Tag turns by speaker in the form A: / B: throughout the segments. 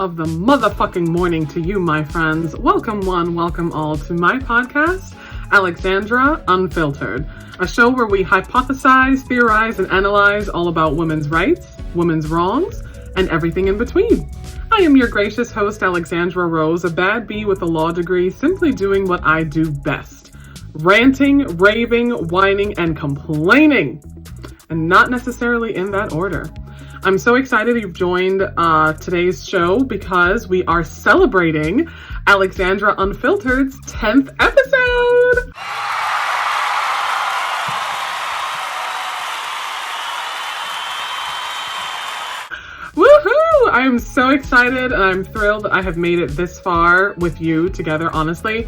A: of the motherfucking morning to you, my friends. Welcome one, welcome all to my podcast, Alexandra Unfiltered, a show where we hypothesize, theorize, and analyze all about women's rights, women's wrongs, and everything in between. I am your gracious host, Alexandra Rose, a bad bee with a law degree, simply doing what I do best. Ranting, raving, whining, and complaining. And not necessarily in that order. I'm so excited you've joined today's show because we are celebrating Alexandra Unfiltered's 10th episode. Woohoo! I am so excited and I'm thrilled that I have made it this far with you together, honestly.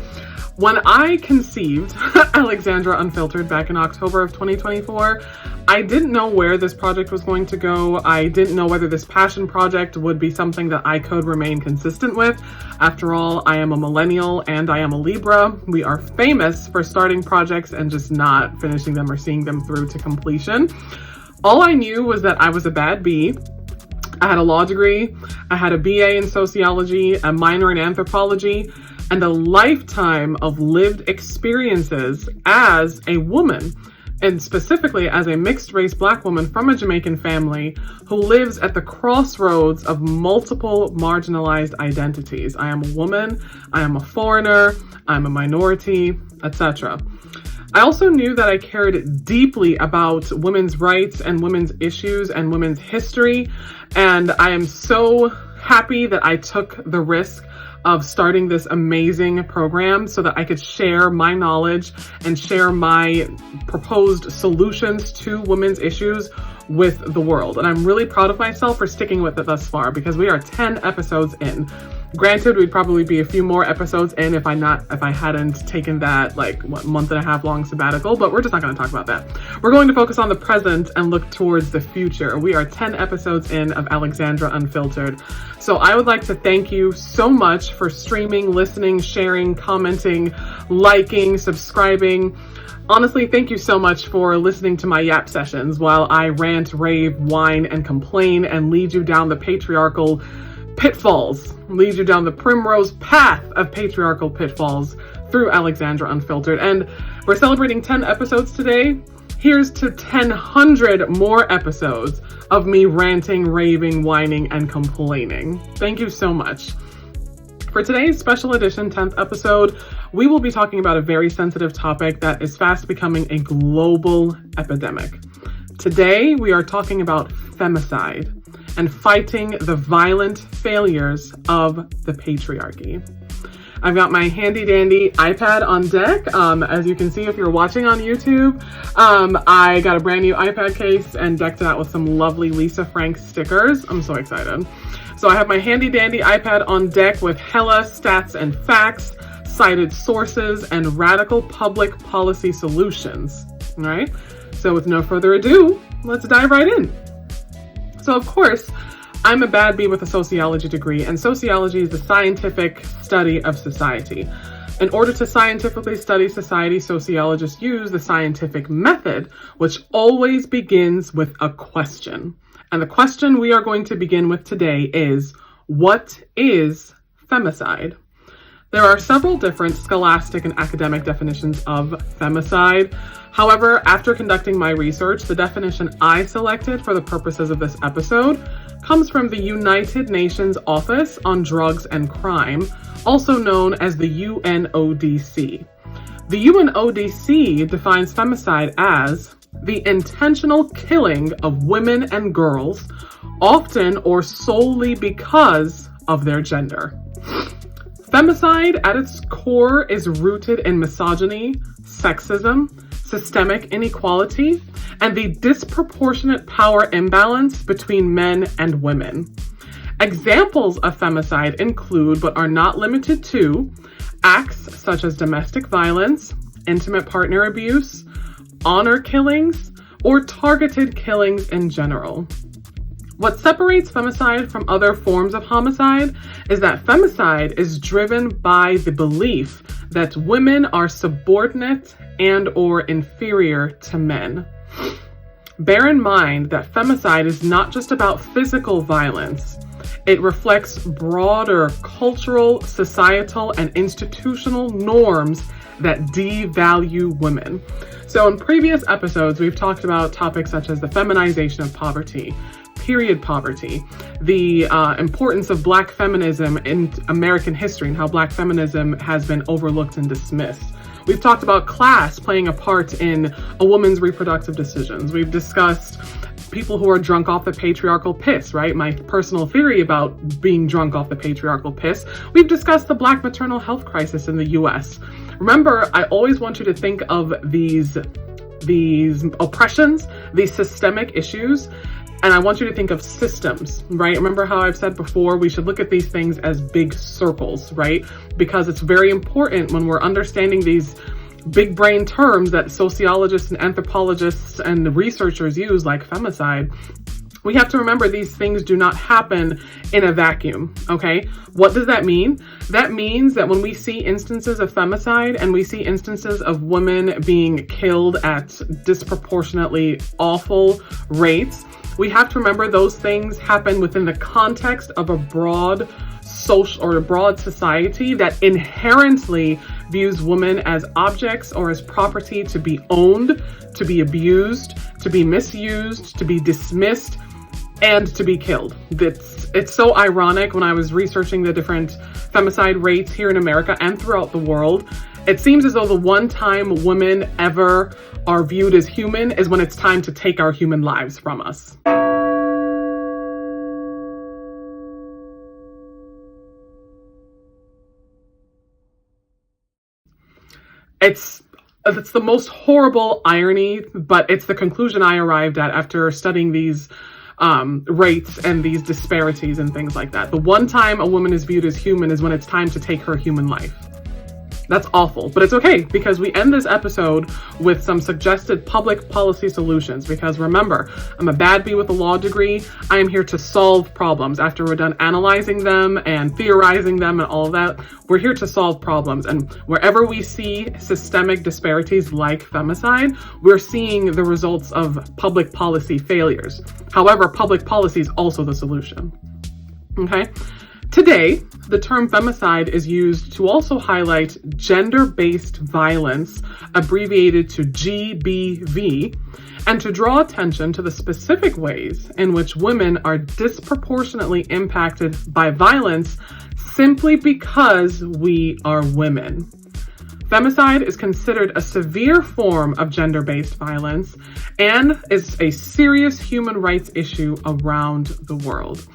A: When I conceived Alexandra Unfiltered back in October of 2024, I didn't know where this project was going to go. I didn't know whether this passion project would be something that I could remain consistent with. After all, I am a millennial and I am a Libra. We are famous for starting projects and just not finishing them or seeing them through to completion. All I knew was that I was a bad bee. I had a law degree. I had a BA in sociology, a minor in anthropology, and a lifetime of lived experiences as a woman, and specifically as a mixed-race Black woman from a Jamaican family who lives at the crossroads of multiple marginalized identities. I am a woman, I am a foreigner, I'm a minority, etc. I also knew that I cared deeply about women's rights and women's issues and women's history, and I am so happy that I took the risk of starting this amazing program so that I could share my knowledge and share my proposed solutions to women's issues with the world. And I'm really proud of myself for sticking with it thus far because we are 10 episodes in. Granted, we'd probably be a few more episodes in if I hadn't taken that month and a half long sabbatical, but we're just not going to talk about that. We're going to focus on the present and look towards the future. We are 10 episodes in of Alexandra Unfiltered. So I would like to thank you so much for streaming, listening, sharing, commenting, liking, subscribing. Honestly, thank you so much for listening to my yap sessions while I rant, rave, whine, and complain and lead you down the patriarchal pitfalls, lead you down the primrose path of patriarchal pitfalls through Alexandra Unfiltered. And we're celebrating 10 episodes today. Here's to 1,000 more episodes of me ranting, raving, whining, and complaining. Thank you so much. For today's special edition 10th episode, we will be talking about a very sensitive topic that is fast becoming a global epidemic. Today, we are talking about femicide and fighting the violent failures of the patriarchy. I've got my handy dandy iPad on deck. As you can see, if you're watching on YouTube, I got a brand new iPad case and decked it out with some lovely Lisa Frank stickers. I'm so excited. So I have my handy dandy iPad on deck with hella stats and facts, cited sources, and radical public policy solutions. All right. So with no further ado, let's dive right in. So of course, I'm a bad bee with a sociology degree, and sociology is the scientific study of society. In order to scientifically study society, sociologists use the scientific method, which always begins with a question. And the question we are going to begin with today is, what is femicide? There are several different scholastic and academic definitions of femicide. However, after conducting my research, the definition I selected for the purposes of this episode comes from the United Nations Office on Drugs and Crime, also known as the UNODC. The UNODC defines femicide as the intentional killing of women and girls, often or solely because of their gender. Femicide at its core is rooted in misogyny, sexism, systemic inequality, and the disproportionate power imbalance between men and women. Examples of femicide include, but are not limited to, acts such as domestic violence, intimate partner abuse, honor killings, or targeted killings in general. What separates femicide from other forms of homicide is that femicide is driven by the belief that women are subordinate and or inferior to men. Bear in mind that femicide is not just about physical violence. It reflects broader cultural, societal, and institutional norms that devalue women. So in previous episodes, we've talked about topics such as the feminization of poverty, period poverty, the importance of Black feminism in American history and how Black feminism has been overlooked and dismissed. We've talked about class playing a part in a woman's reproductive decisions. We've discussed people who are drunk off the patriarchal piss, right? My personal theory about being drunk off the patriarchal piss. We've discussed the Black maternal health crisis in the US. Remember, I always want you to think of these oppressions, these systemic issues, and I want you to think of systems, right? Remember how I've said before, we should look at these things as big circles, right? Because it's very important when we're understanding these big brain terms that sociologists and anthropologists and researchers use, like femicide. We have to remember these things do not happen in a vacuum, okay? What does that mean? That means that when we see instances of femicide and we see instances of women being killed at disproportionately awful rates, we have to remember those things happen within the context of a broad social or a broad society that inherently views women as objects or as property to be owned, to be abused, to be misused, to be dismissed, and to be killed. It's so ironic when I was researching the different femicide rates here in America and throughout the world. It seems as though the one time women ever are viewed as human is when it's time to take our human lives from us. It's the most horrible irony, but it's the conclusion I arrived at after studying these rates and these disparities and things like that. The one time a woman is viewed as human is when it's time to take her human life. That's awful, but it's okay because we end this episode with some suggested public policy solutions. Because remember, I'm a bad bee with a law degree. I am here to solve problems. After we're done analyzing them and theorizing them and all of that, we're here to solve problems. And wherever we see systemic disparities like femicide, we're seeing the results of public policy failures. However, public policy is also the solution. Okay? Today, the term femicide is used to also highlight gender-based violence, abbreviated to GBV, and to draw attention to the specific ways in which women are disproportionately impacted by violence simply because we are women. Femicide is considered a severe form of gender-based violence and is a serious human rights issue around the world.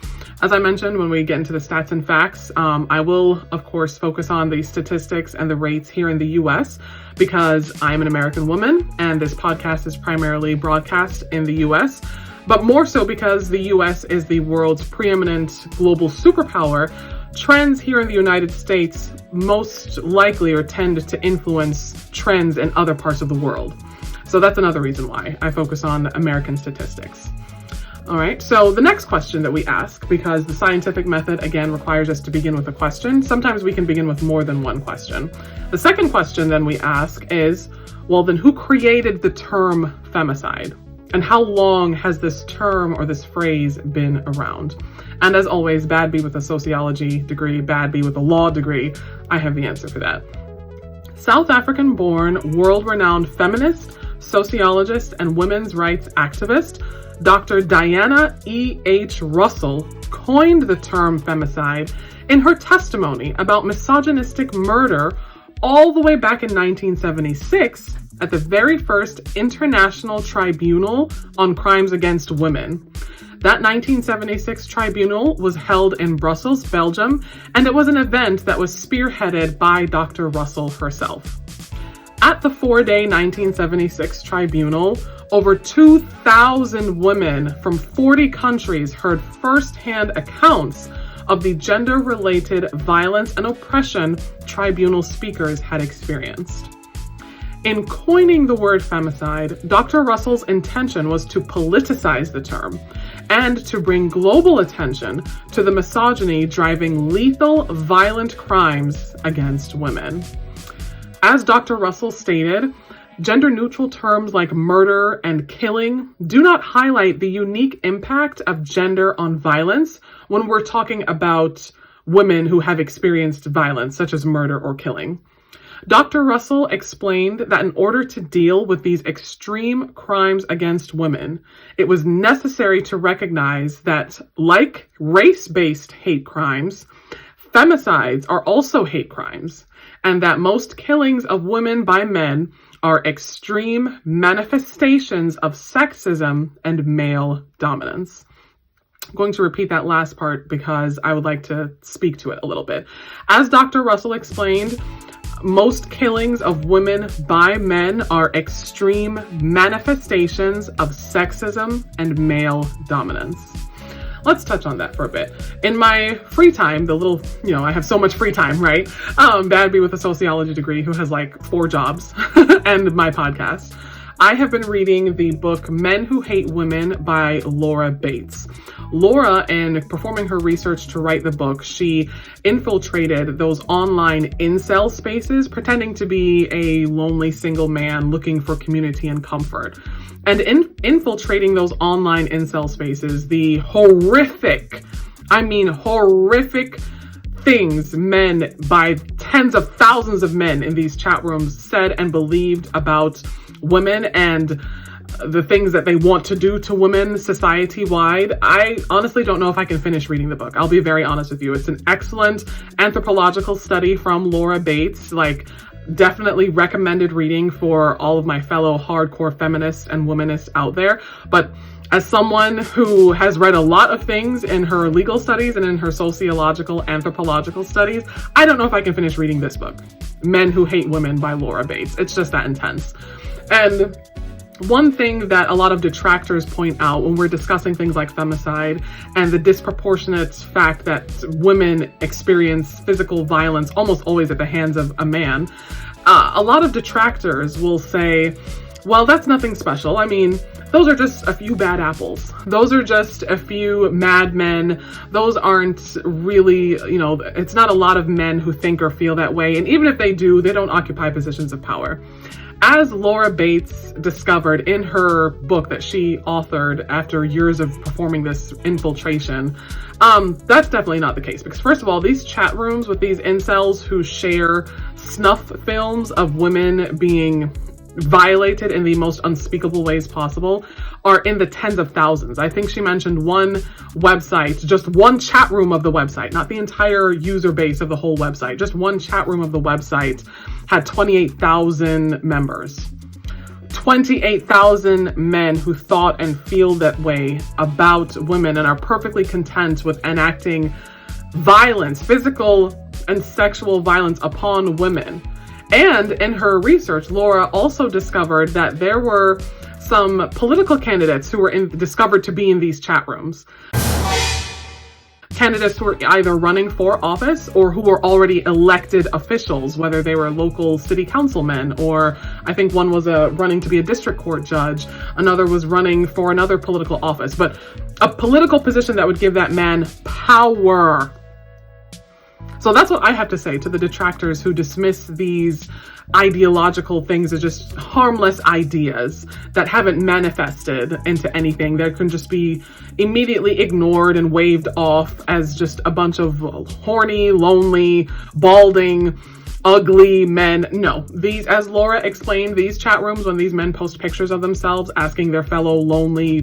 A: As I mentioned, when we get into the stats and facts, I will, of course, focus on the statistics and the rates here in the US because I'm an American woman and this podcast is primarily broadcast in the US, but more so because the US is the world's preeminent global superpower. Trends here in the United States most likely or tend to influence trends in other parts of the world. So that's another reason why I focus on American statistics. All right, so the next question that we ask, because the scientific method, again, requires us to begin with a question. Sometimes we can begin with more than one question. The second question then we ask is, well, then who created the term femicide? And how long has this term or this phrase been around? And as always, bad bee with a sociology degree, bad bee with a law degree, I have the answer for that. South African-born, world-renowned feminist, sociologist, and women's rights activist, Dr. Diana E.H. Russell coined the term femicide in her testimony about misogynistic murder all the way back in 1976 at the very first International Tribunal on Crimes Against Women. That 1976 tribunal was held in Brussels, Belgium, and it was an event that was spearheaded by Dr. Russell herself. At the four-day 1976 tribunal, over 2,000 women from 40 countries heard firsthand accounts of the gender-related violence and oppression tribunal speakers had experienced. In coining the word femicide, Dr. Russell's intention was to politicize the term and to bring global attention to the misogyny driving lethal, violent crimes against women. As Dr. Russell stated, Gender-neutral terms like murder and killing do not highlight the unique impact of gender on violence when we're talking about women who have experienced violence, such as murder or killing. Dr. Russell explained that in order to deal with these extreme crimes against women, it was necessary to recognize that, like race-based hate crimes, femicides are also hate crimes, and that most killings of women by men are extreme manifestations of sexism and male dominance. I'm going to repeat that last part because I would like to speak to it a little bit. As Dr. Russell explained, most killings of women by men are extreme manifestations of sexism and male dominance. Let's touch on that for a bit. In my free time, I have so much free time, right? Badby with a sociology degree who has like 4 jobs and my podcast. I have been reading the book Men Who Hate Women by Laura Bates. Laura, in performing her research to write the book, she infiltrated those online incel spaces, pretending to be a lonely single man looking for community and comfort. And in infiltrating those online incel spaces, the horrific things men, by tens of thousands of men in these chat rooms, said and believed about women and the things that they want to do to women society-wide. I honestly don't know if I can finish reading the book. I'll be very honest with you. It's an excellent anthropological study from Laura Bates, definitely recommended reading for all of my fellow hardcore feminists and womanists out there. But as someone who has read a lot of things in her legal studies and in her sociological, anthropological studies, I don't know if I can finish reading this book, Men Who Hate Women by Laura Bates. It's just that intense. And one thing that a lot of detractors point out when we're discussing things like femicide and the disproportionate fact that women experience physical violence almost always at the hands of a man, a lot of detractors will say, well, that's nothing special. I mean, those are just a few bad apples. Those are just a few mad men. Those aren't really, it's not a lot of men who think or feel that way. And even if they do, they don't occupy positions of power. As Laura Bates discovered in her book that she authored after years of performing this infiltration, that's definitely not the case. Because first of all, these chat rooms with these incels who share snuff films of women being violated in the most unspeakable ways possible are in the tens of thousands. I think she mentioned one website, just one chat room of the website, not the entire user base of the whole website, just one chat room of the website had 28,000 members. 28,000 men who thought and feel that way about women and are perfectly content with enacting violence, physical and sexual violence upon women. And in her research, Laura also discovered that there were some political candidates who were discovered to be in these chat rooms. Candidates who were either running for office or who were already elected officials, whether they were local city councilmen, or I think one was running to be a district court judge, another was running for another political office, but a political position that would give that man power. So that's what I have to say to the detractors who dismiss these ideological things as just harmless ideas that haven't manifested into anything, that can just be immediately ignored and waved off as just a bunch of horny, lonely, balding, ugly men. No, these, as Laura explained, these chat rooms, when these men post pictures of themselves asking their fellow lonely,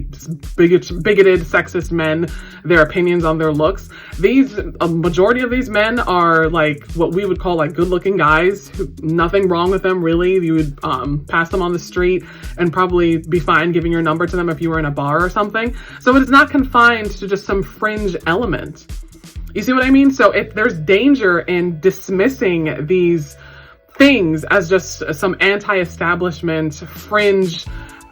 A: bigoted, sexist men their opinions on their looks, a majority of these men are like what we would call like good looking guys, nothing wrong with them really. You would pass them on the street and probably be fine giving your number to them if you were in a bar or something. So it's not confined to just some fringe element. You see what I mean? So there's danger in dismissing these things as just some anti-establishment, fringe,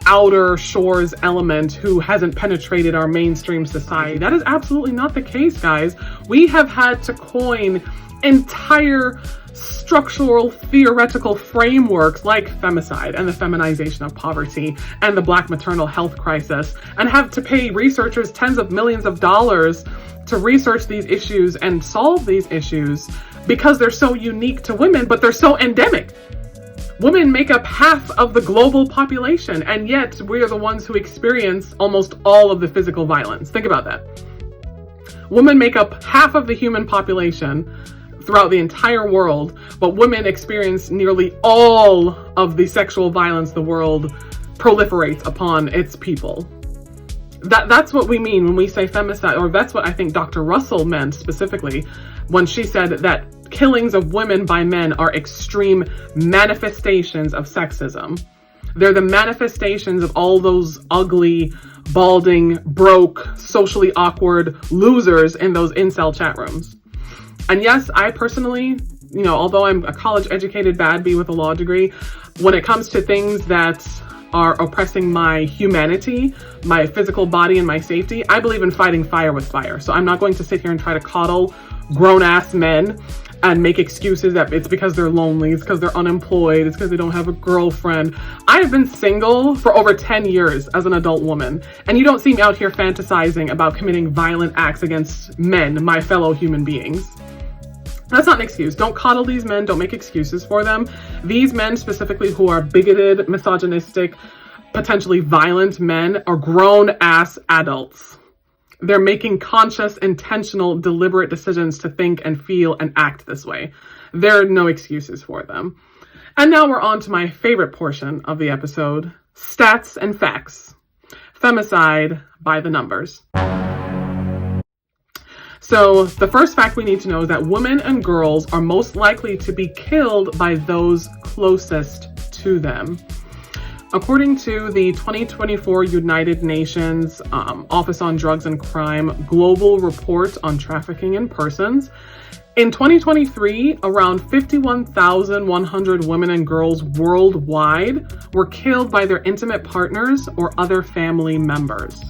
A: outer shores element who hasn't penetrated our mainstream society. That is absolutely not the case, guys. We have had to coin entire structural theoretical frameworks like femicide and the feminization of poverty and the Black maternal health crisis, and have to pay researchers tens of millions of dollars to research these issues and solve these issues because they're so unique to women, but they're so endemic. Women make up half of the global population, and yet we are the ones who experience almost all of the physical violence. Think about that. Women make up half of the human population throughout the entire world, but women experience nearly all of the sexual violence the world proliferates upon its people. That's what we mean when we say femicide, or that's what I think Dr. Russell meant specifically when she said that killings of women by men are extreme manifestations of sexism. They're the manifestations of all those ugly, balding, broke, socially awkward losers in those incel chat rooms. And yes, I personally, although I'm a college educated bad bee with a law degree, when it comes to things that are oppressing my humanity, my physical body, and my safety, I believe in fighting fire with fire. So I'm not going to sit here and try to coddle grown-ass men and make excuses that it's because they're lonely, it's because they're unemployed, it's because they don't have a girlfriend. I have been single for over 10 years as an adult woman, and you don't see me out here fantasizing about committing violent acts against men, my fellow human beings. That's not an excuse. Don't coddle these men. Don't make excuses for them. These men specifically who are bigoted, misogynistic, potentially violent men are grown-ass adults. They're making conscious, intentional, deliberate decisions to think and feel and act this way. There are no excuses for them. And now we're on to my favorite portion of the episode, stats and facts. Femicide by the numbers. So the first fact we need to know is that women and girls are most likely to be killed by those closest to them. According to the 2024 United Nations Office on Drugs and Crime Global Report on Trafficking in Persons, in 2023, around 51,100 women and girls worldwide were killed by their intimate partners or other family members.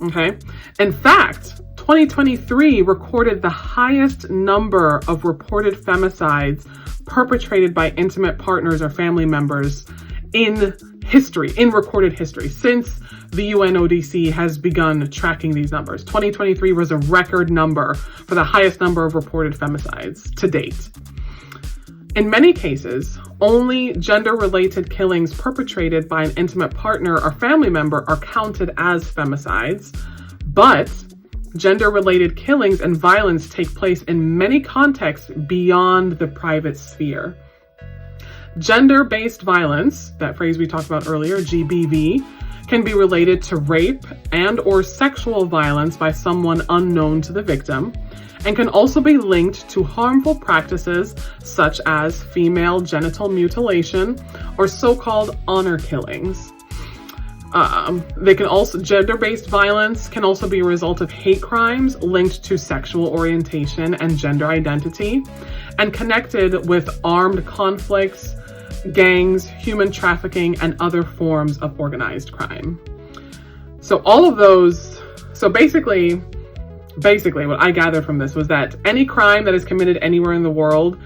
A: Okay. In fact, 2023 recorded the highest number of reported femicides perpetrated by intimate partners or family members in history, in recorded history, since the UNODC has begun tracking these numbers. 2023 was a record number for the highest number of reported femicides to date. In many cases, only gender-related killings perpetrated by an intimate partner or family member are counted as femicides, but gender-related killings and violence take place in many contexts beyond the private sphere. Gender-based violence, that phrase we talked about earlier, GBV, can be related to rape and or sexual violence by someone unknown to the victim, and can also be linked to harmful practices such as female genital mutilation or so-called honor killings. Gender-based violence can also be a result of hate crimes linked to sexual orientation and gender identity, and connected with armed conflicts, gangs, human trafficking, and other forms of organized crime. So all of those, basically what I gathered from this was that any crime that is committed anywhere in the world,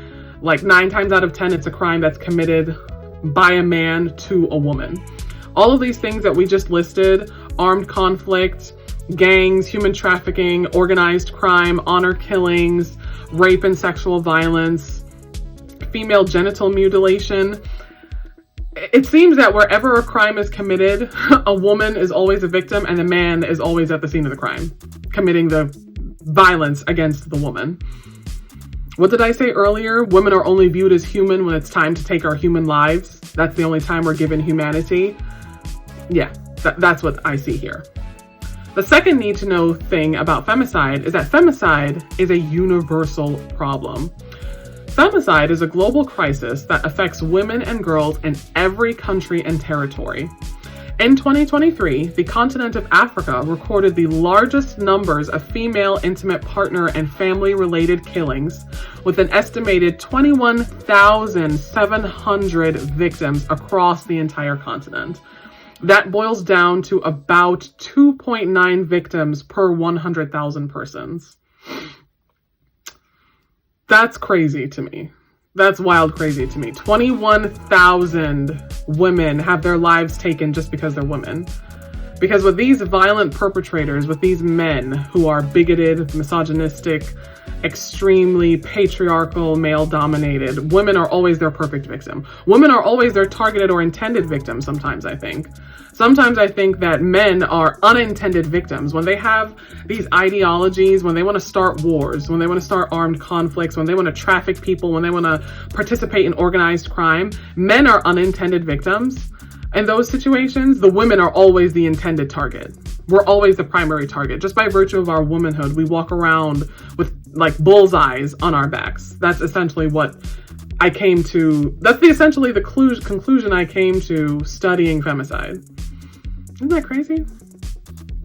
A: like 9 times out of 10, it's a crime that's committed by a man to a woman. All of these things that we just listed, armed conflict, gangs, human trafficking, organized crime, honor killings, rape and sexual violence, female genital mutilation. It seems that wherever a crime is committed, a woman is always a victim and a man is always at the scene of the crime, committing the violence against the woman. What did I say earlier? Women are only viewed as human when it's time to take our human lives. That's the only time we're given humanity. Yeah, that's what I see here. The second need to know thing about femicide is that femicide is a universal problem. Femicide is a global crisis that affects women and girls in every country and territory. In 2023, the continent of Africa recorded the largest numbers of female intimate partner and family-related killings, with an estimated 21,700 victims across the entire continent. That boils down to about 2.9 victims per 100,000 persons. That's crazy to me. That's wild crazy to me. 21,000 women have their lives taken just because they're women. Because with these violent perpetrators, with these men who are bigoted, misogynistic, extremely patriarchal, male-dominated, women are always their perfect victim. Women are always their targeted or intended victim sometimes, I think. Sometimes I think that men are unintended victims. When they have these ideologies, when they want to start wars, when they want to start armed conflicts, when they want to traffic people, when they want to participate in organized crime, men are unintended victims. In those situations, the women are always the intended target. We're always the primary target. Just by virtue of our womanhood, we walk around with like bullseyes on our backs. That's essentially what I came to. That's essentially the conclusion I came to studying femicide. Isn't that crazy?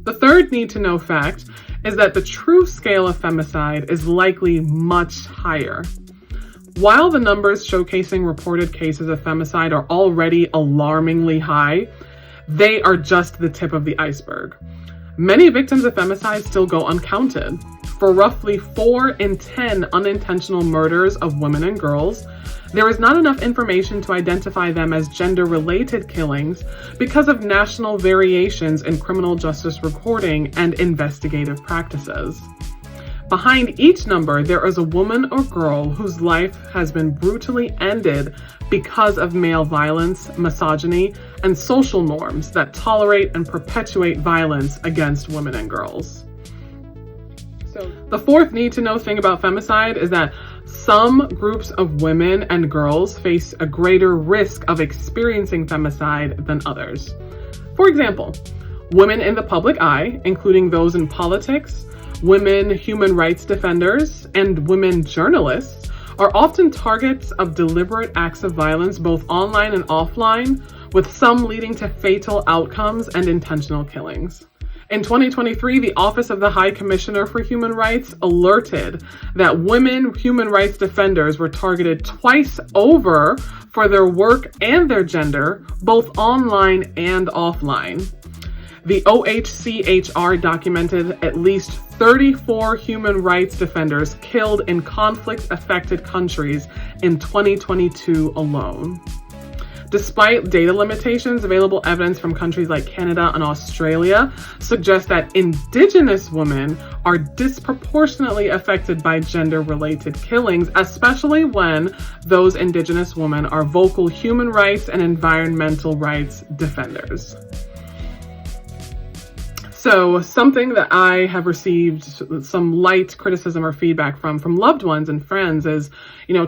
A: The third need to know fact is that the true scale of femicide is likely much higher. While the numbers showcasing reported cases of femicide are already alarmingly high, they are just the tip of the iceberg. Many victims of femicide still go uncounted. For roughly 4 in 10 unintentional murders of women and girls, there is not enough information to identify them as gender-related killings because of national variations in criminal justice recording and investigative practices. Behind each number, there is a woman or girl whose life has been brutally ended because of male violence, misogyny, and social norms that tolerate and perpetuate violence against women and girls. So the fourth need to know thing about femicide is that some groups of women and girls face a greater risk of experiencing femicide than others. For example, women in the public eye, including those in politics, women human rights defenders, and women journalists, are often targets of deliberate acts of violence both online and offline, with some leading to fatal outcomes and intentional killings. In 2023, the Office of the High Commissioner for Human Rights alerted that women human rights defenders were targeted twice over for their work and their gender, both online and offline. The OHCHR documented at least 34 human rights defenders killed in conflict-affected countries in 2022 alone. Despite data limitations, available evidence from countries like Canada and Australia suggests that Indigenous women are disproportionately affected by gender-related killings, especially when those Indigenous women are vocal human rights and environmental rights defenders. So something that I have received some light criticism or feedback from loved ones and friends is,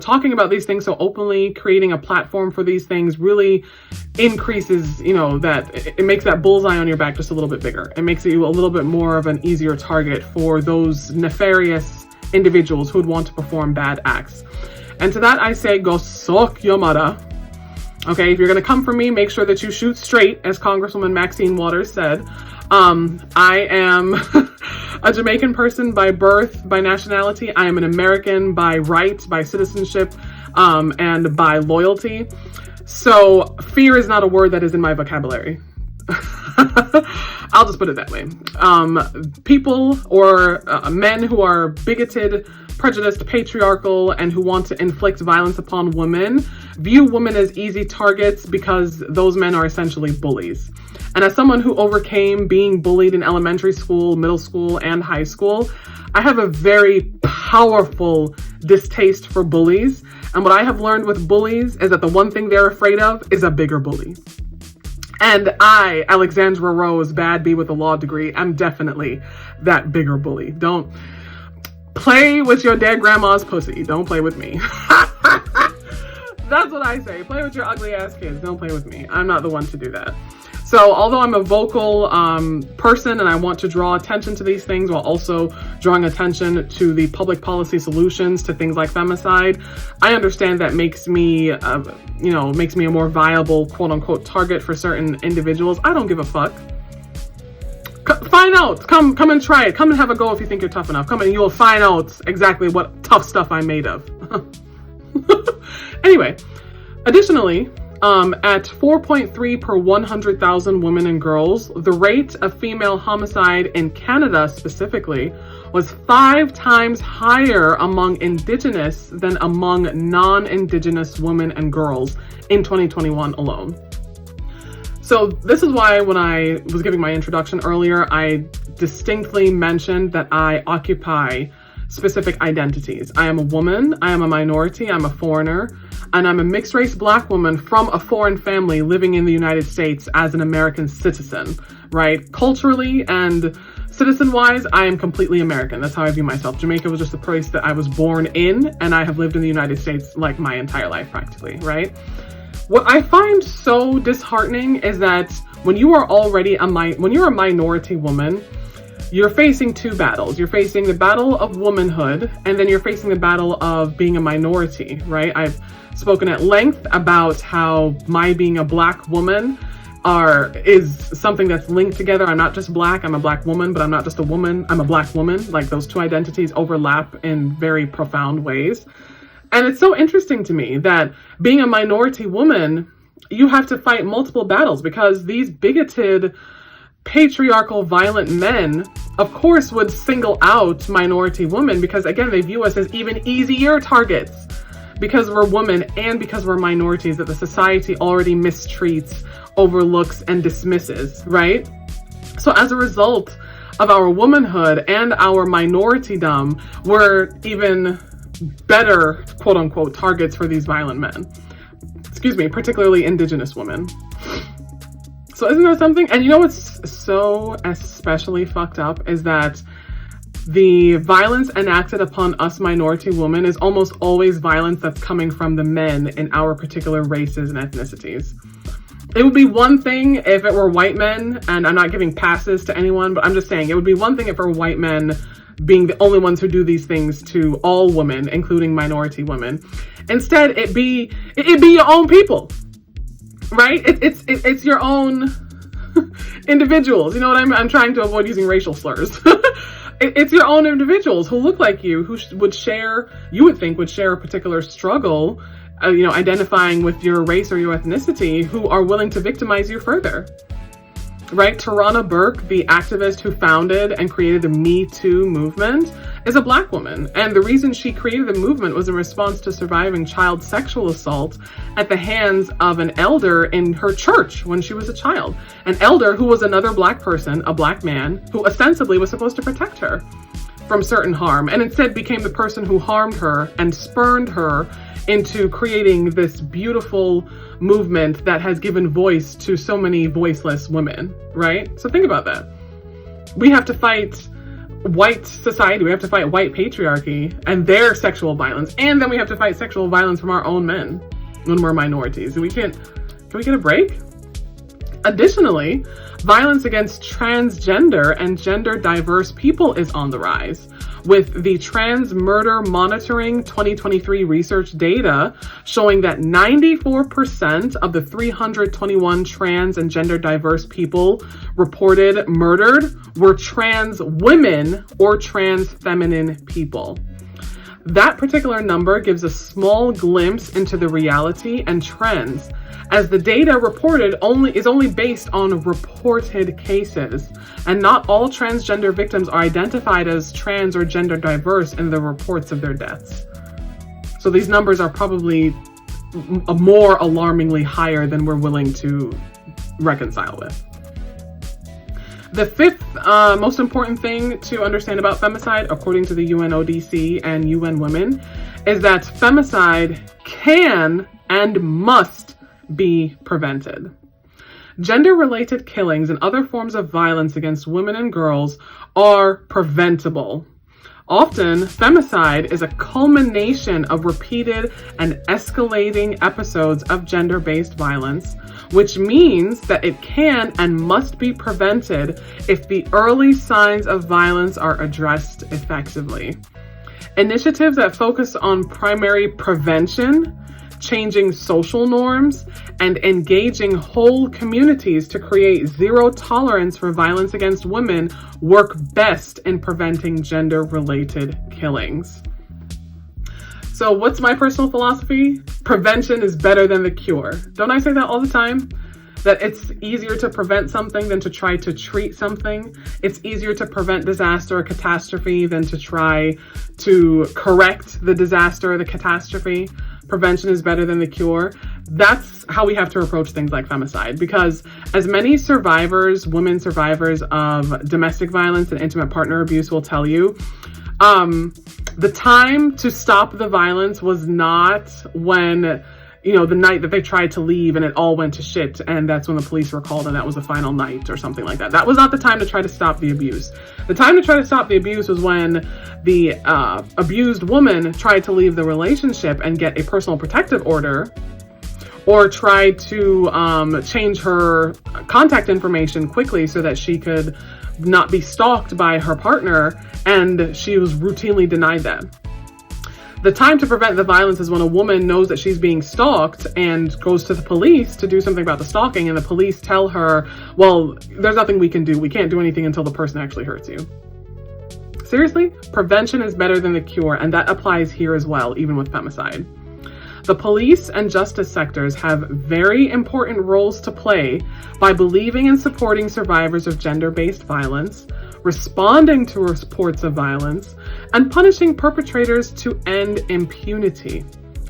A: talking about these things so openly, creating a platform for these things really increases, that it makes that bullseye on your back just a little bit bigger. It makes you a little bit more of an easier target for those nefarious individuals who would want to perform bad acts. And to that I say, go suck your mother. Okay, if you're gonna come for me, make sure that you shoot straight, as Congresswoman Maxine Waters said. I am a Jamaican person by birth, by nationality. I am an American by right, by citizenship, and by loyalty. So fear is not a word that is in my vocabulary. I'll just put it that way. People or men who are bigoted, prejudiced, patriarchal, and who want to inflict violence upon women view women as easy targets because those men are essentially bullies. And as someone who overcame being bullied in elementary school, middle school, and high school, I have a very powerful distaste for bullies. And what I have learned with bullies is that the one thing they're afraid of is a bigger bully. And I, Alexandra Rose, bad B with a law degree, am definitely that bigger bully. Don't play with your dead grandma's pussy. Don't play with me. That's what I say. Play with your ugly ass kids. Don't play with me. I'm not the one to do that. So although I'm a vocal person and I want to draw attention to these things while also drawing attention to the public policy solutions to things like femicide, I understand that makes me a more viable quote unquote target for certain individuals. I don't give a fuck. Find out. Come and try it. Come and have a go if you think you're tough enough. Come and you'll find out exactly what tough stuff I'm made of. Anyway, additionally, at 4.3 per 100,000 women and girls, the rate of female homicide in Canada specifically was 5 times higher among Indigenous than among non-Indigenous women and girls in 2021 alone. So this is why when I was giving my introduction earlier, I distinctly mentioned that I occupy specific identities. I am a woman, I am a minority, I'm a foreigner, and I'm a mixed race Black woman from a foreign family living in the United States as an American citizen, right? Culturally and citizen-wise, I am completely American. That's how I view myself. Jamaica was just the place that I was born in, and I have lived in the United States like my entire life practically, right? What I find so disheartening is that when you are already when you're a minority woman, you're facing two battles. You're facing the battle of womanhood, and then you're facing the battle of being a minority, right? I've spoken at length about how my being a Black woman is something that's linked together. I'm not just Black, I'm a Black woman, but I'm not just a woman, I'm a Black woman. Like, those two identities overlap in very profound ways. And it's so interesting to me that being a minority woman, you have to fight multiple battles because these bigoted, patriarchal, violent men, of course, would single out minority women because, again, they view us as even easier targets because we're women and because we're minorities that the society already mistreats, overlooks, and dismisses, right? So as a result of our womanhood and our minoritydom, we're even better, quote unquote, targets for these violent men. Excuse me, particularly Indigenous women. So isn't that something? And you know what's so especially fucked up is that the violence enacted upon us minority women is almost always violence that's coming from the men in our particular races and ethnicities. It would be one thing if it were white men, and I'm not giving passes to anyone, but I'm just saying it would be one thing if it were white men being the only ones who do these things to all women, including minority women. Instead, it'd be your own people, right? It's your own individuals. You know what I'm trying to avoid using racial slurs. It's your own individuals who look like you, who you would think would share a particular struggle, identifying with your race or your ethnicity, who are willing to victimize you further. Right? Tarana Burke, the activist who founded and created the Me Too movement, is a Black woman. And the reason she created the movement was in response to surviving child sexual assault at the hands of an elder in her church when she was a child. An elder who was another Black person, a Black man, who ostensibly was supposed to protect her from certain harm, and instead became the person who harmed her and spurned her into creating this beautiful movement that has given voice to so many voiceless women, right? So think about that. We have to fight white society, we have to fight white patriarchy and their sexual violence, and then we have to fight sexual violence from our own men when we're minorities. Can we get a break? Additionally, violence against transgender and gender diverse people is on the rise, with the Trans Murder Monitoring 2023 research data showing that 94% of the 321 trans and gender diverse people reported murdered were trans women or trans feminine people. That particular number gives a small glimpse into the reality and trends, as the data reported is only based on reported cases, and not all transgender victims are identified as trans or gender diverse in the reports of their deaths. So these numbers are probably more alarmingly higher than we're willing to reconcile with. The fifth most important thing to understand about femicide, according to the UNODC and UN Women, is that femicide can and must be prevented. Gender-related killings and other forms of violence against women and girls are preventable. Often, femicide is a culmination of repeated and escalating episodes of gender-based violence, which means that it can and must be prevented if the early signs of violence are addressed effectively. Initiatives that focus on primary prevention, changing social norms, and engaging whole communities to create zero tolerance for violence against women work best in preventing gender-related killings. So what's my personal philosophy? Prevention is better than the cure. Don't I say that all the time? That it's easier to prevent something than to try to treat something. It's easier to prevent disaster or catastrophe than to try to correct the disaster or the catastrophe. prevention is better than the cure, that's how we have to approach things like femicide. Because as many survivors, women survivors of domestic violence and intimate partner abuse will tell you, the time to stop the violence was not when, you know, the night that they tried to leave and it all went to shit, and that's when the police were called and that was the final night or something like that. That was not the time to try to stop the abuse. The time to try to stop the abuse was when the abused woman tried to leave the relationship and get a personal protective order, or tried to change her contact information quickly so that she could not be stalked by her partner, and she was routinely denied that. The time to prevent the violence is when a woman knows that she's being stalked and goes to the police to do something about the stalking, and the police tell her, well, there's nothing we can do. We can't do anything until the person actually hurts you. Seriously, prevention is better than the cure, and that applies here as well, even with femicide. The police and justice sectors have very important roles to play by believing and supporting survivors of gender-based violence, responding to reports of violence, and punishing perpetrators to end impunity.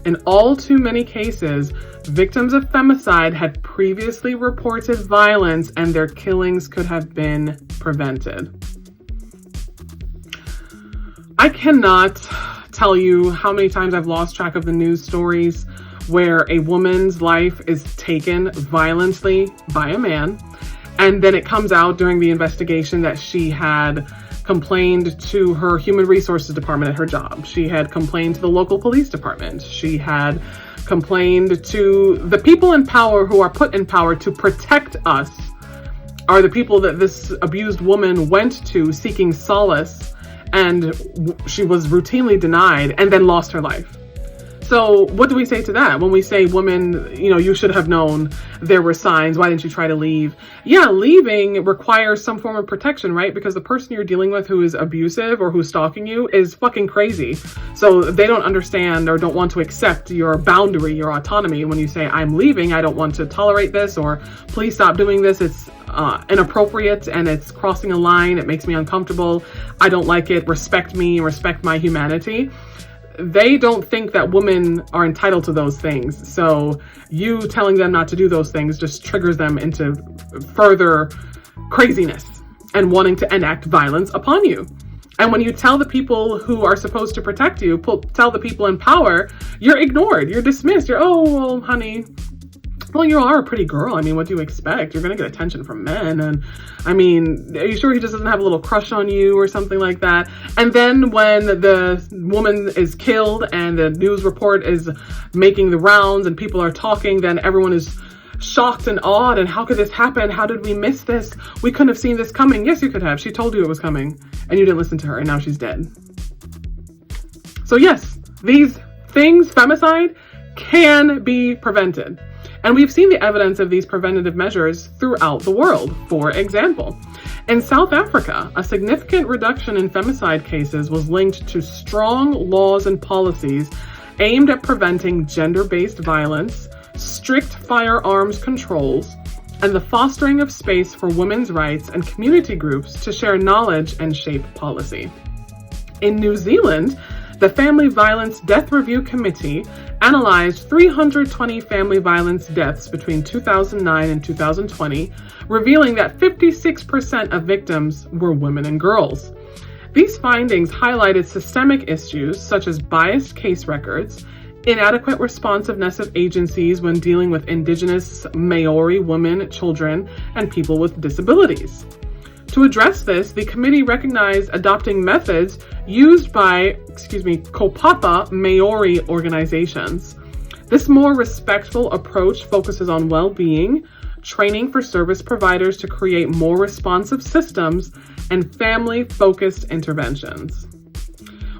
A: In all too many cases, victims of femicide had previously reported violence and their killings could have been prevented. I cannot tell you how many times I've lost track of the news stories where a woman's life is taken violently by a man, and then it comes out during the investigation that she had complained to her human resources department at her job. She had complained to the local police department. She had complained to the people in power who are put in power to protect us, are the people that this abused woman went to seeking solace, and she was routinely denied and then lost her life. So what do we say to that? When we say, woman, you know, you should have known there were signs. Why didn't you try to leave? Yeah, leaving requires some form of protection, right? Because the person you're dealing with who is abusive or who's stalking you is fucking crazy. So they don't understand or don't want to accept your boundary, your autonomy. When you say, I'm leaving, I don't want to tolerate this, or please stop doing this. It's inappropriate and it's crossing a line. It makes me uncomfortable. I don't like it. Respect me, respect my humanity. They don't think that women are entitled to those things. So you telling them not to do those things just triggers them into further craziness and wanting to enact violence upon you. And when you tell the people who are supposed to protect you, tell the people in power, you're ignored, you're dismissed. You're, oh, well, honey, well, you are a pretty girl. I mean, what do you expect? You're going to get attention from men. And I mean, are you sure he just doesn't have a little crush on you or something like that? And then when the woman is killed and the news report is making the rounds and people are talking, then everyone is shocked and awed. And how could this happen? How did we miss this? We couldn't have seen this coming. Yes, you could have. She told you it was coming and you didn't listen to her, and now she's dead. So yes, these things, femicide, can be prevented. And we've seen the evidence of these preventative measures throughout the world. For example, in South Africa, a significant reduction in femicide cases was linked to strong laws and policies aimed at preventing gender-based violence, strict firearms controls, and the fostering of space for women's rights and community groups to share knowledge and shape policy. In New Zealand, the Family Violence Death Review Committee analyzed 320 family violence deaths between 2009 and 2020, revealing that 56% of victims were women and girls. These findings highlighted systemic issues such as biased case records, inadequate responsiveness of agencies when dealing with Indigenous, Maori women, children, and people with disabilities. To address this, the committee recognized adopting methods used by, kaupapa Maori organizations. This more respectful approach focuses on well-being, training for service providers to create more responsive systems, and family-focused interventions.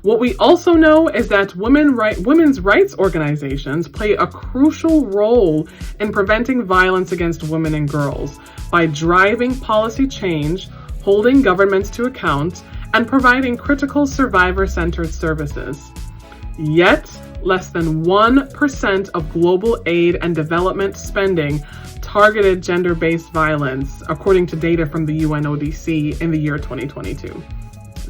A: What we also know is that women's rights organizations play a crucial role in preventing violence against women and girls by driving policy change, holding governments to account, and providing critical survivor-centered services. Yet, less than 1% of global aid and development spending targeted gender-based violence, according to data from the UNODC in the year 2022.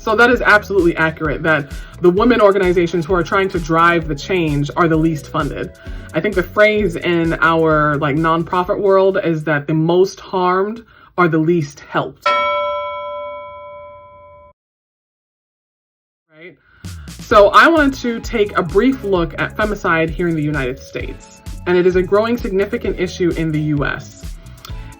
A: So that is absolutely accurate, that the women organizations who are trying to drive the change are the least funded. I think the phrase in our nonprofit world is that the most harmed are the least helped. Right? So I wanted to take a brief look at femicide here in the United States, and it is a growing significant issue in the US.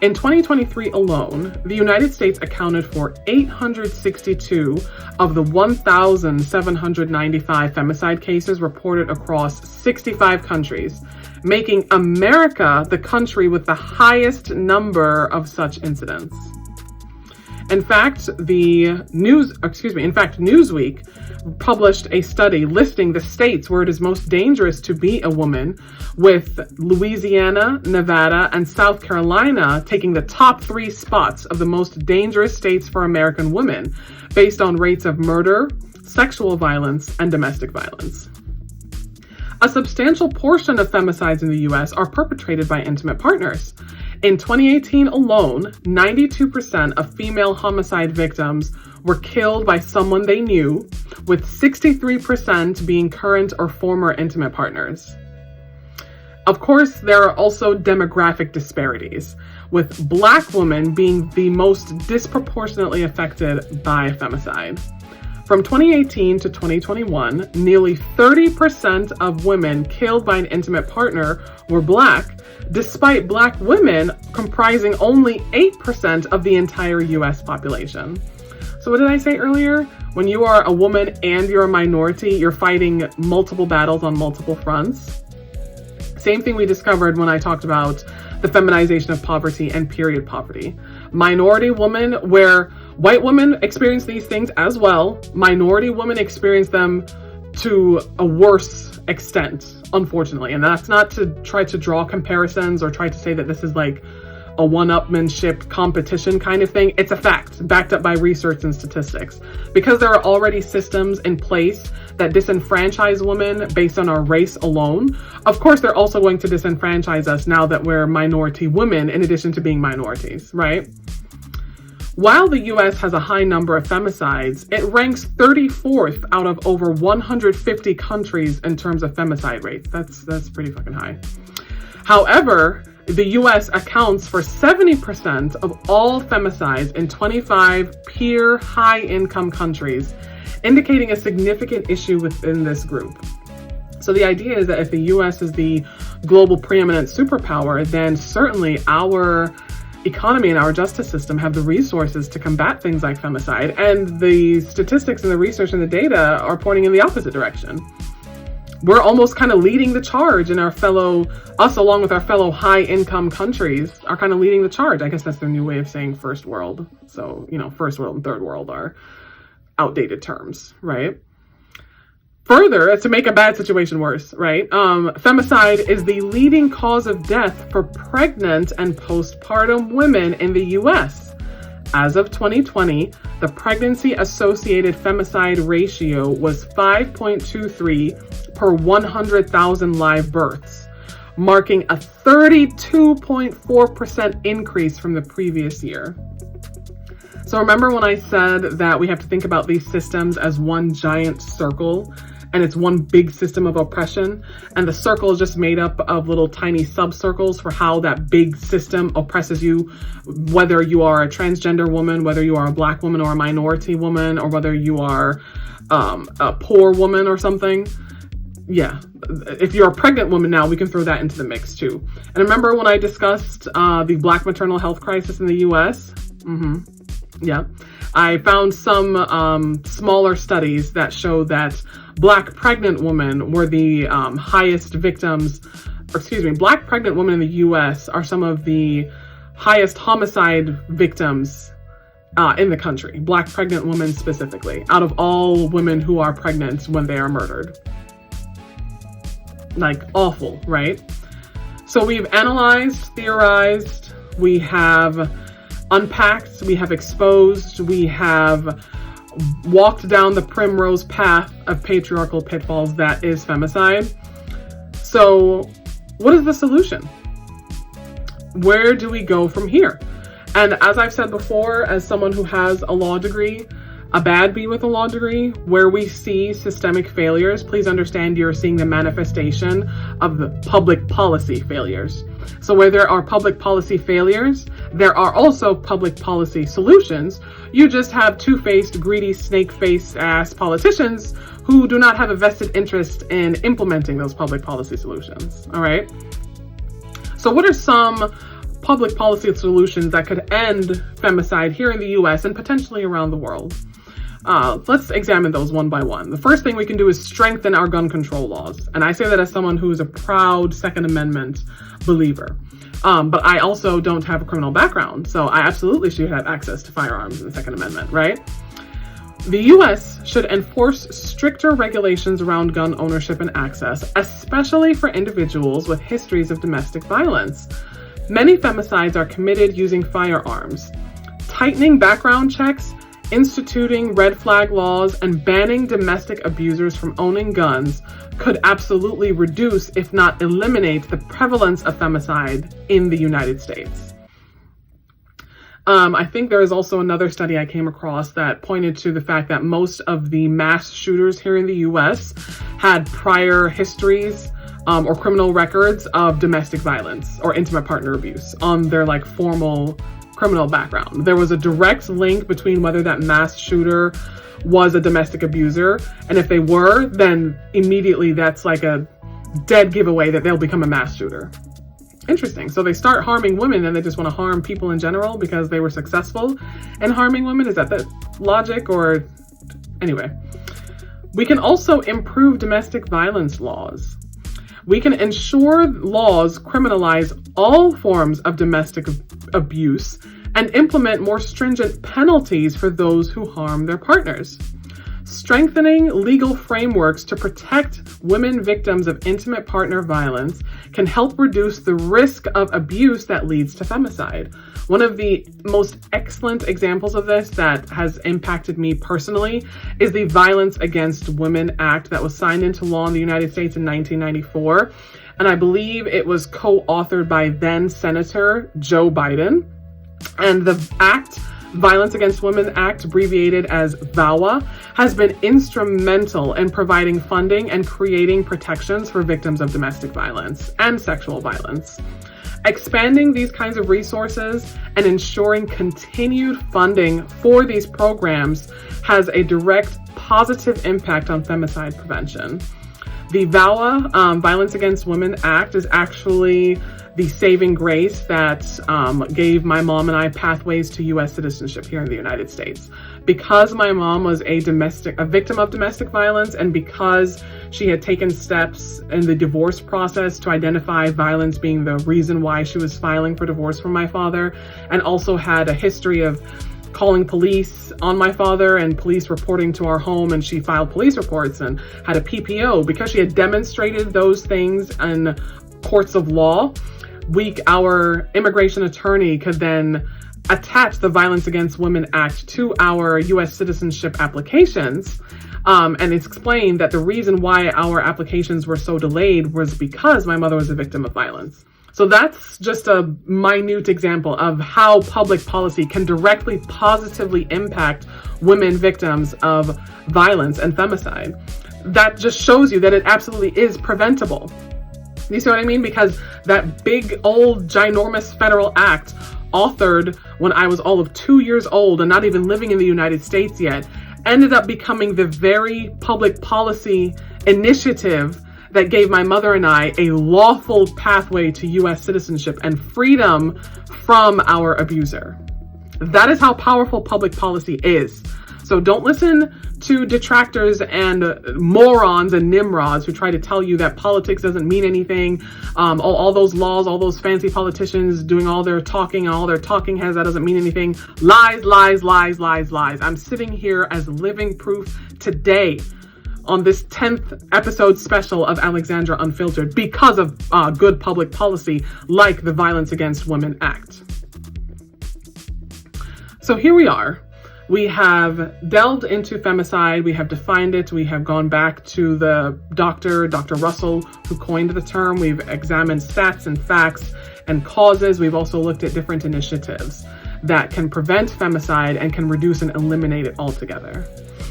A: In 2023 alone, the United States accounted for 862 of the 1,795 femicide cases reported across 65 countries, making America the country with the highest number of such incidents. In fact, Newsweek published a study listing the states where it is most dangerous to be a woman, with Louisiana, Nevada, and South Carolina taking the top 3 spots of the most dangerous states for American women, based on rates of murder, sexual violence, and domestic violence. A substantial portion of femicides in the US are perpetrated by intimate partners. In 2018 alone, 92% of female homicide victims were killed by someone they knew, with 63% being current or former intimate partners. Of course, there are also demographic disparities, with Black women being the most disproportionately affected by femicide. From 2018 to 2021, nearly 30% of women killed by an intimate partner were Black, despite Black women comprising only 8% of the entire US population. So what did I say earlier? When you are a woman and you're a minority, you're fighting multiple battles on multiple fronts. Same thing we discovered when I talked about the feminization of poverty and period poverty. Minority women, where white women experience these things as well, minority women experience them to a worse extent, unfortunately. And that's not to try to draw comparisons or try to say that this is like a one-upmanship competition kind of thing. It's a fact, backed up by research and statistics. Because there are already systems in place that disenfranchise women based on our race alone, of course they're also going to disenfranchise us now that we're minority women in addition to being minorities, right? While the US has a high number of femicides, it ranks 34th out of over 150 countries in terms of femicide rates. That's pretty fucking high. However, the US accounts for 70% of all femicides in 25 peer high-income countries, indicating a significant issue within this group. So the idea is that if the US is the global preeminent superpower, then certainly our economy and our justice system have the resources to combat things like femicide, and the statistics and the research and the data are pointing in the opposite direction. We're almost kind of leading the charge in us along with our fellow high-income countries are kind of leading the charge. I guess that's their new way of saying first world. So, first world and third world are outdated terms, right? Further, to make a bad situation worse, right? Femicide is the leading cause of death for pregnant and postpartum women in the US. As of 2020, the pregnancy-associated femicide ratio was 5.23 per 100,000 live births, marking a 32.4% increase from the previous year. So remember when I said that we have to think about these systems as one giant circle, and it's one big system of oppression, and the circle is just made up of little tiny subcircles for how that big system oppresses you, whether you are a transgender woman, whether you are a Black woman or a minority woman, or whether you are a poor woman or something. Yeah, if you're a pregnant woman now, we can throw that into the mix too. And remember when I discussed the Black maternal health crisis in the US? Yeah, I found some smaller studies that show that Black pregnant women were the highest victims, Black pregnant women in the US are some of the highest homicide victims in the country. Black pregnant women specifically, out of all women who are pregnant when they are murdered. Like, awful, right? So we've analyzed, theorized, we have unpacked, we have exposed, we have walked down the primrose path of patriarchal pitfalls that is femicide. So what is the solution? Where do we go from here? And as I've said before, as someone who has a law degree, a bad B with a law degree. Where we see systemic failures, please understand you're seeing the manifestation of the public policy failures. So where there are public policy failures, there are also public policy solutions. You just have two-faced, greedy, snake-faced ass politicians who do not have a vested interest in implementing those public policy solutions, all right? So what are some public policy solutions that could end femicide here in the US and potentially around the world? Let's examine those one by one. The first thing we can do is strengthen our gun control laws. And I say that as someone who is a proud Second Amendment believer. But I also don't have a criminal background, so I absolutely should have access to firearms in the Second Amendment, right? The US should enforce stricter regulations around gun ownership and access, especially for individuals with histories of domestic violence. Many femicides are committed using firearms. Tightening background checks, instituting red flag laws, and banning domestic abusers from owning guns could absolutely reduce, if not eliminate, the prevalence of femicide in the United States. I think there is also another study I came across that pointed to the fact that most of the mass shooters here in the US had prior histories or criminal records of domestic violence or intimate partner abuse on their formal criminal background. There was a direct link between whether that mass shooter was a domestic abuser, and if they were, then immediately that's like a dead giveaway that they'll become a mass shooter. Interesting. So they start harming women and they just want to harm people in general because they were successful in harming women. Is that the logic? Or anyway, we can also improve domestic violence laws. We can ensure laws criminalize all forms of domestic abuse and implement more stringent penalties for those who harm their partners. Strengthening legal frameworks to protect women victims of intimate partner violence can help reduce the risk of abuse that leads to femicide. One of the most excellent examples of this that has impacted me personally is the Violence Against Women Act that was signed into law in the United States in 1994. And I believe it was co-authored by then Senator Joe Biden. And the act, Violence Against Women Act, abbreviated as VAWA, has been instrumental in providing funding and creating protections for victims of domestic violence and sexual violence. Expanding these kinds of resources and ensuring continued funding for these programs has a direct positive impact on femicide prevention. The VAWA, Violence Against Women Act, is actually the saving grace that gave my mom and I pathways to U.S. citizenship here in the United States. Because my mom was a victim of domestic violence, and because she had taken steps in the divorce process to identify violence being the reason why she was filing for divorce from my father, and also had a history of calling police on my father and police reporting to our home, and she filed police reports and had a PPO, because she had demonstrated those things in courts of law, our immigration attorney could then attach the Violence Against Women Act to our U.S. citizenship applications. And it's explained that the reason why our applications were so delayed was because my mother was a victim of violence. So that's just a minute example of how public policy can directly positively impact women victims of violence and femicide. That just shows you that it absolutely is preventable. You see what I mean? Because that big old ginormous federal act, authored when I was all of 2 years old and not even living in the United States yet, ended up becoming the very public policy initiative that gave my mother and I a lawful pathway to U.S. citizenship and freedom from our abuser. That is how powerful public policy is. So don't listen to detractors and morons and nimrods who try to tell you that politics doesn't mean anything. All those laws, all those fancy politicians doing all their talking and all their talking heads, that doesn't mean anything. Lies, lies, lies, lies, lies. I'm sitting here as living proof today on this 10th episode special of Alexandra Unfiltered because of good public policy like the Violence Against Women Act. So here we are. We have delved into femicide, we have defined it, we have gone back to the Dr. Russell, who coined the term. We've examined stats and facts and causes. We've also looked at different initiatives. that can prevent femicide and can reduce and eliminate it altogether.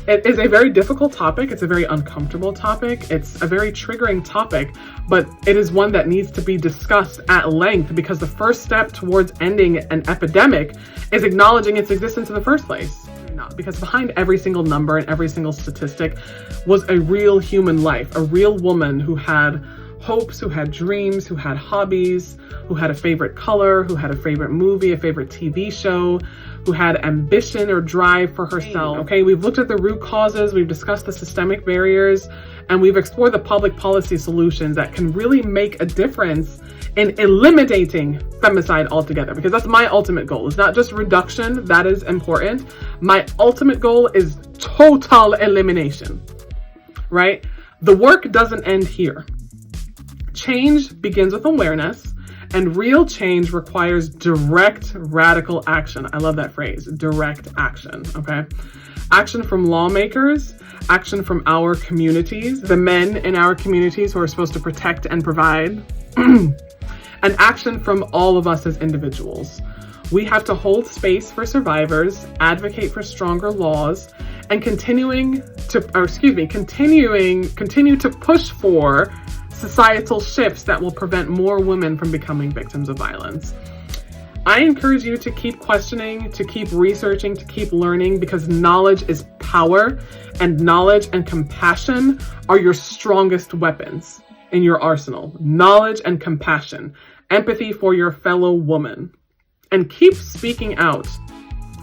A: It is a very difficult topic. It's a very uncomfortable topic. It's a very triggering topic, but it is one that needs to be discussed at length, because the first step towards ending an epidemic is acknowledging its existence in the first place. Not because behind every single number and every single statistic was a real human life, a real woman who had hopes, who had dreams, who had hobbies, who had a favorite color, who had a favorite movie, a favorite TV show, who had ambition or drive for herself. Okay, we've looked at the root causes, we've discussed the systemic barriers, and we've explored the public policy solutions that can really make a difference in eliminating femicide altogether, because that's my ultimate goal. It's not just reduction, that is important. My ultimate goal is total elimination, right? The work doesn't end here. Change begins with awareness, and real change requires direct, radical action. I love that phrase, direct action, okay? Action from lawmakers, action from our communities, the men in our communities who are supposed to protect and provide, and action from all of us as individuals. We have to hold space for survivors, advocate for stronger laws, and continue to push for societal shifts that will prevent more women from becoming victims of violence. I encourage you to keep questioning, to keep researching, to keep learning, because knowledge is power, and knowledge and compassion are your strongest weapons in your arsenal. Knowledge and compassion, empathy for your fellow woman, and keep speaking out.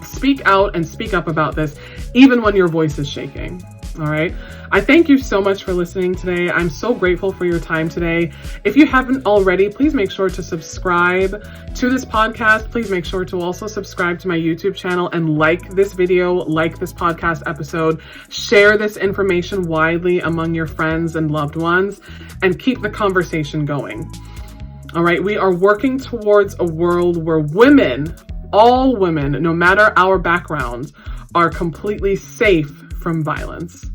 A: Speak out and speak up about this, even when your voice is shaking. All right. I thank you so much for listening today. I'm so grateful for your time today. If you haven't already, please make sure to subscribe to this podcast. Please make sure to also subscribe to my YouTube channel and like this video, like this podcast episode, share this information widely among your friends and loved ones, and keep the conversation going. All right. We are working towards a world where women, all women, no matter our backgrounds, are completely safe from violence.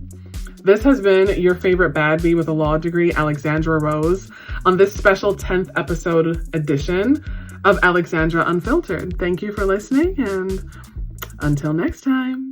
A: This has been your favorite bad bee with a law degree, Alexandra Rose, on this special 10th episode edition of Alexandra Unfiltered. Thank you for listening, and until next time.